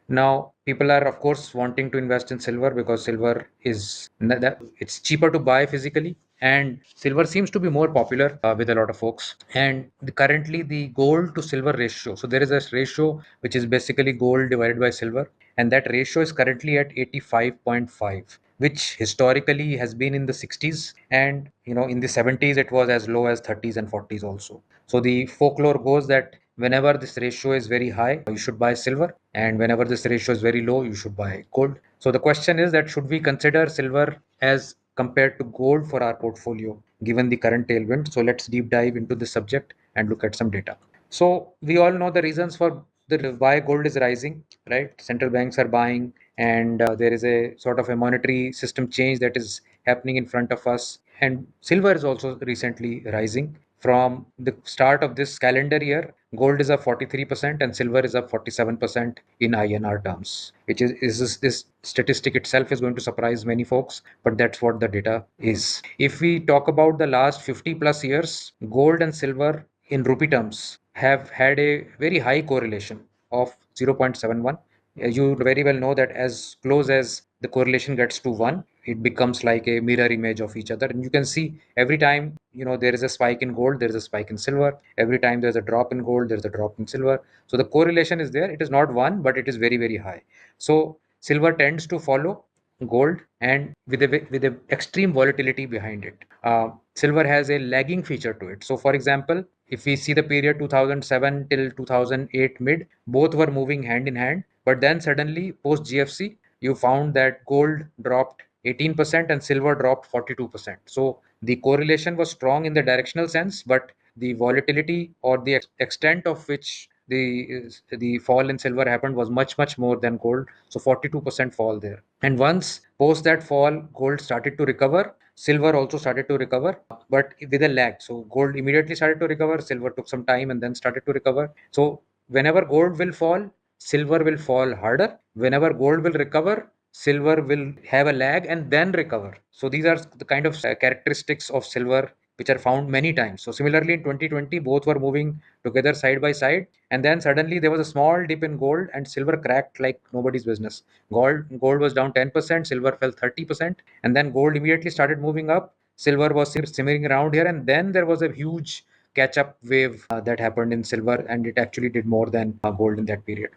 Now, people are of course wanting to invest in silver because silver is that it's cheaper to buy physically, and silver seems to be more popular with a lot of folks. And currently, the gold to silver ratio. So there is a ratio which is basically gold divided by silver, and that ratio is currently at 85.5, which historically has been in the 60s, and in the 70s it was as low as 30s and 40s also. So the folklore goes that whenever this ratio is very high, you should buy silver, and whenever this ratio is very low, you should buy gold. So the question is that should we consider silver as compared to gold for our portfolio given the current tailwind? So let's deep dive into this subject and look at some data. So we all know the reasons for the why gold is rising, right? Central banks are buying, and there is a sort of a monetary system change that is happening in front of us. And silver is also recently rising. From the start of this calendar year, gold is up 43% and silver is up 47% in INR terms, which is this statistic itself is going to surprise many folks, but that's what the data is. If we talk about the last 50 plus years, gold and silver in rupee terms have had a very high correlation of 0.71. You very well know that as close as the correlation gets to 1, it becomes like a mirror image of each other. And you can see every time there is a spike in gold, there is a spike in silver. Every time there's a drop in gold, there's a drop in silver. So the correlation is there. It is not 1, but it is very, very high. So silver tends to follow gold, and with a extreme volatility behind it. Silver has a lagging feature to it. So for example, if we see the period 2007 till 2008 mid, both were moving hand in hand, but then suddenly post GFC, you found that gold dropped 18% and silver dropped 42%. So the correlation was strong in the directional sense, but the volatility or the extent of which the fall in silver happened was much more than gold. So 42% fall there. And once post that fall, gold started to recover. Silver also started to recover, but with a lag. So gold immediately started to recover. Silver took some time and then started to recover. So whenever gold will fall, silver will fall harder. Whenever gold will recover, silver will have a lag and then recover. So these are the kind of characteristics of silver which are found many times. So similarly in 2020, both were moving together side by side, and then suddenly there was a small dip in gold and silver cracked like nobody's business. Gold was down 10%, silver fell 30%, and then gold immediately started moving up. Silver was simmering around here, and then there was a huge catch up wave that happened in silver, and it actually did more than gold in that period.